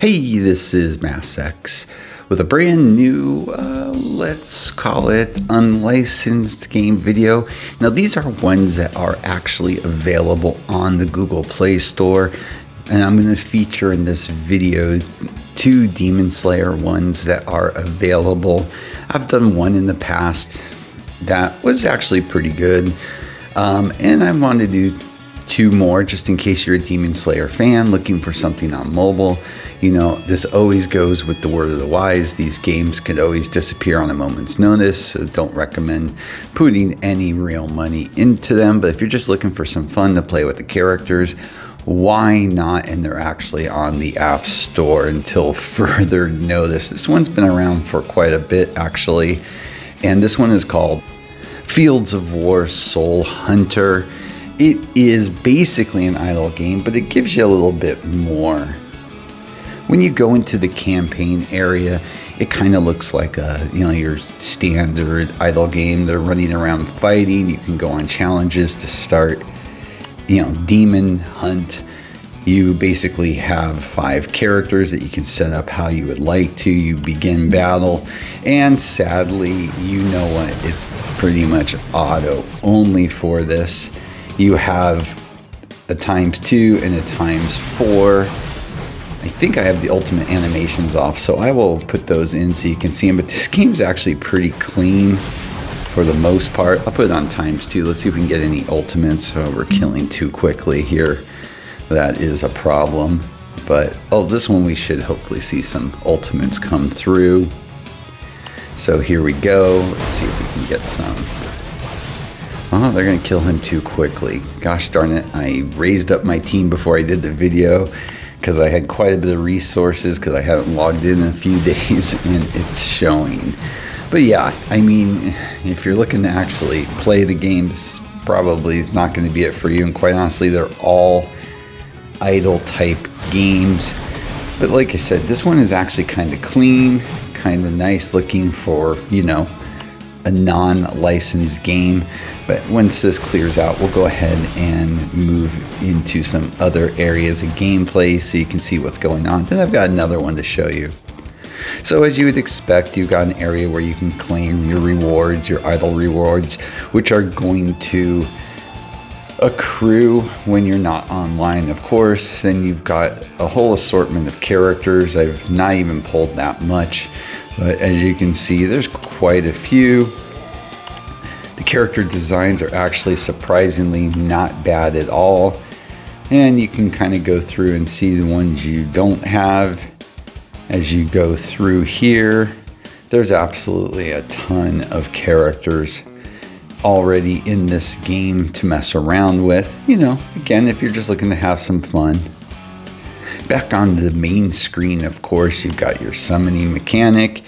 Hey, this is MassX with a brand new, let's call it unlicensed game video. Now, these are ones that are actually available on the Google Play Store, and I'm going to feature in this video two Demon Slayer ones that are available. I've done one in the past that was actually pretty good, and I want to do two more just in case you're a Demon Slayer fan looking for something on mobile. You know, this always goes with the word of the wise. These games can always disappear on a moment's notice, so don't recommend putting any real money into them. But if you're just looking for some fun to play with the characters, why not? And they're actually on the App Store until further notice. This one's been around for quite a bit, actually. And this one is called Fields of War Soul Hunter. It is basically an idle game, but it gives you a little bit more. When you go into the campaign area, it kind of looks like your standard idle game. They're running around fighting. You can go on challenges to start, demon hunt. You basically have 5 characters that you can set up how you would like to. You begin battle, and sadly, you know what? It's pretty much auto only for this. You have a ×2 and a ×4. I think I have the ultimate animations off, so I will put those in so you can see them. But this game's actually pretty clean for the most part. I'll put it on ×2. Let's see if we can get any ultimates. Oh, we're killing too quickly here. That is a problem. But, this one we should hopefully see some ultimates come through. So here we go. Let's see if we can get some. Oh, they're going to kill him too quickly. Gosh darn it. I raised up my team before I did the video because I had quite a bit of resources because I haven't logged in a few days and it's showing. But yeah, I mean, if you're looking to actually play the games, probably it's not going to be it for you. And quite honestly, they're all idle type games. But like I said, this one is actually kind of clean, kind of nice looking for, a non-licensed game. But once this clears out, we'll go ahead and move into some other areas of gameplay so you can see what's going on. Then I've got another one to show you. So as you would expect, you've got an area where you can claim your rewards, your idle rewards, which are going to accrue when you're not online, of course. Then you've got a whole assortment of characters. I've not even pulled that much, but as you can see, there's quite a few. The character designs are actually surprisingly not bad at all. And you can kind of go through and see the ones you don't have. As you go through here, there's absolutely a ton of characters already in this game to mess around with. Again, if you're just looking to have some fun. Back on the main screen, of course, you've got your summoning mechanic.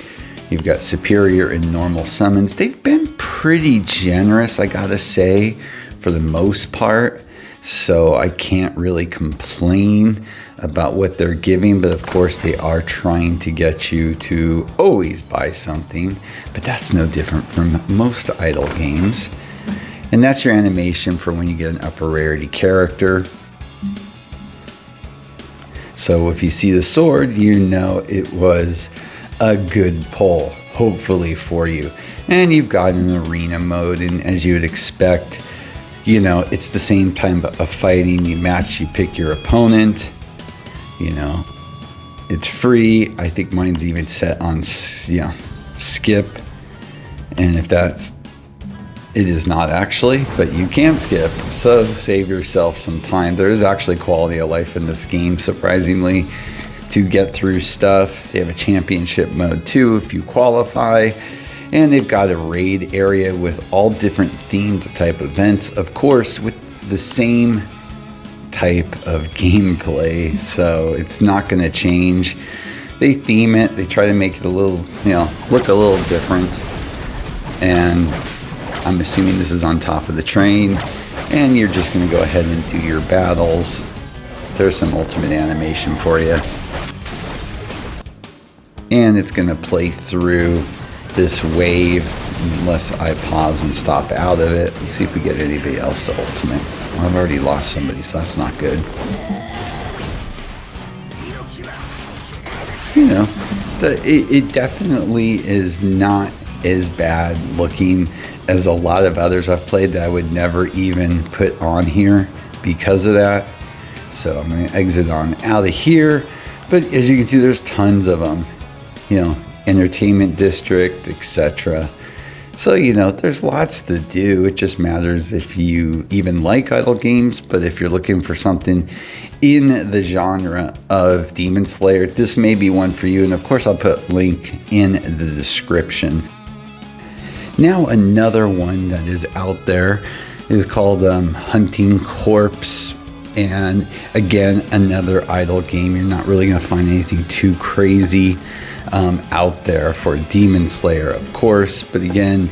You've got superior and normal summons. They've been pretty generous, I gotta say, for the most part. So I can't really complain about what they're giving. But of course, they are trying to get you to always buy something. But that's no different from most idle games. And that's your animation for when you get an upper rarity character. So if you see the sword, it was a good pull, hopefully for you. And you've got an arena mode, and as you would expect, it's the same type of fighting. You match, you pick your opponent, it's free. I think mine's even set on, skip. And if it is not actually, but you can skip, so save yourself some time. There is actually quality of life in this game, surprisingly, to get through stuff. They have a championship mode too if you qualify, and they've got a raid area with all different themed type events, of course, with the same type of gameplay, so it's not going to change. They theme it, they try to make it a little, look a little different, and I'm assuming this is on top of the train, and you're just going to go ahead and do your battles. There's some ultimate animation for you. And it's going to play through this wave unless I pause and stop out of it. Let's see if we get anybody else to ultimate. Well, I've already lost somebody, so that's not good. you know, it definitely is not as bad looking as a lot of others I've played that I would never even put on here because of that. So I'm going to exit on out of here. But as you can see, there's tons of them, you know, entertainment district, etc. So, you know, there's lots to do. It just matters if you even like idle games. But if you're looking for something in the genre of Demon Slayer, this may be one for you. And of course, I'll put a link in the description. Now, another one that is out there is called Hunting Corpse. And again, another idle game. You're not really going to find anything too crazy out there for Demon Slayer, of course. But again,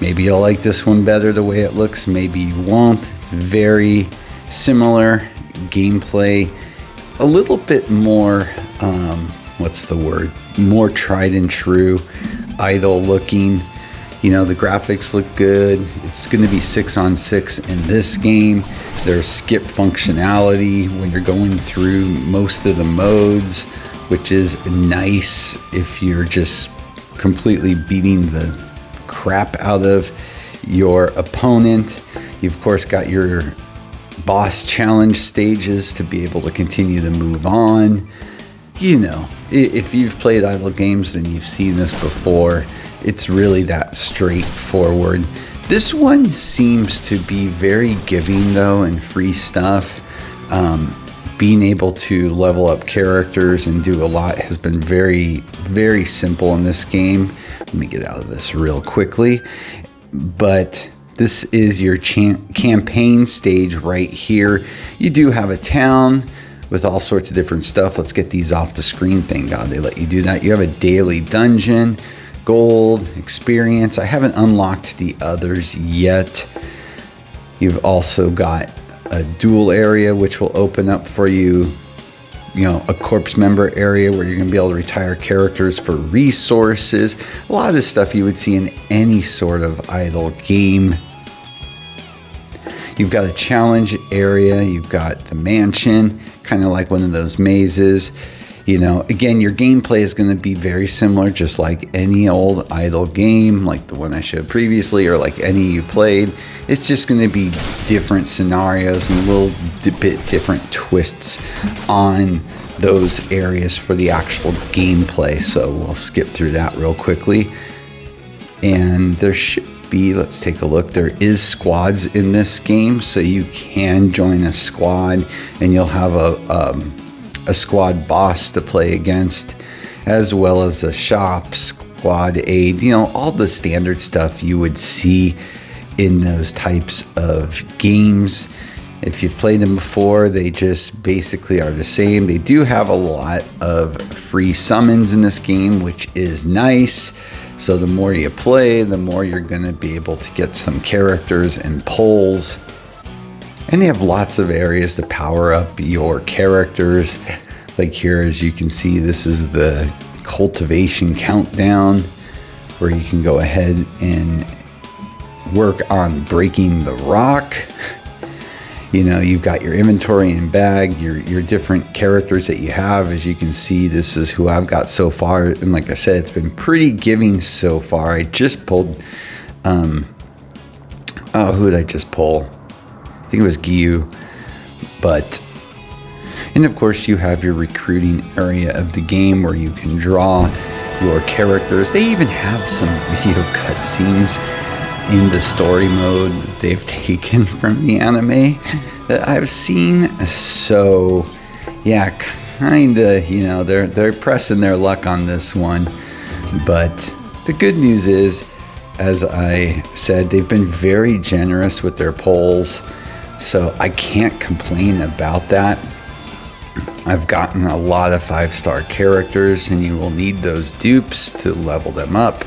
maybe you'll like this one better the way it looks. Maybe you won't. Very similar gameplay. A little bit more, what's the word? More tried and true, idle looking. You know, the graphics look good. It's going to be 6-on-6 in this game. There's skip functionality when you're going through most of the modes, which is nice if you're just completely beating the crap out of your opponent. You've, of course, got your boss challenge stages to be able to continue to move on. You know, if you've played idle games and you've seen this before, it's really that straightforward. This one seems to be very giving though, and free stuff. Being able to level up characters and do a lot has been very, very simple in this game. Let me get out of this real quickly. But this is your campaign stage right here. You do have a town with all sorts of different stuff. Let's get these off the screen. Thank God they let you do that. You have a daily dungeon, gold, experience. I haven't unlocked the others yet. You've also got a duel area, which will open up for you, you know, a corpse member area where you're going to be able to retire characters for resources. A lot of this stuff you would see in any sort of idle game. You've got a challenge area. You've got the mansion, kind of like one of those mazes. You know, again, your gameplay is going to be very similar, just like any old idle game, like the one I showed previously, or like any you played. It's just going to be different scenarios and a little bit different twists on those areas for the actual gameplay. So we'll skip through that real quickly. And there should be, let's take a look. There is squads in this game, so you can join a squad, and you'll have a squad boss to play against, as well as a shop, squad aid, you know, all the standard stuff you would see in those types of games. If you've played them before, they just basically are the same. They do have a lot of free summons in this game, which is nice. So the more you play, the more you're going to be able to get some characters and pulls. And they have lots of areas to power up your characters. Like here, as you can see, this is the cultivation countdown, where you can go ahead and work on breaking the rock. You know, you've got your inventory and bag, your different characters that you have. As you can see, this is who I've got so far. And like I said, it's been pretty giving so far. I just pulled, who did I just pull? I think it was Gyu. And of course, you have your recruiting area of the game where you can draw your characters. They even have some video cutscenes in the story mode that they've taken from the anime that I've seen. So yeah, kinda, you know, they're pressing their luck on this one. But the good news is, as I said, they've been very generous with their polls, so I can't complain about that. I've gotten a lot of 5-star characters, and you will need those dupes to level them up.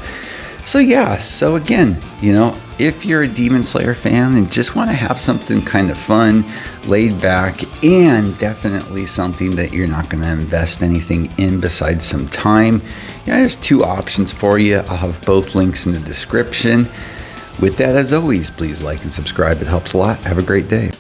So yeah, so again, you know, if you're a Demon Slayer fan and just want to have something kind of fun, laid back, and definitely something that you're not going to invest anything in besides some time, yeah, there's two options for you. I'll have both links in the description. With that, as always, please like and subscribe. It helps a lot. Have a great day.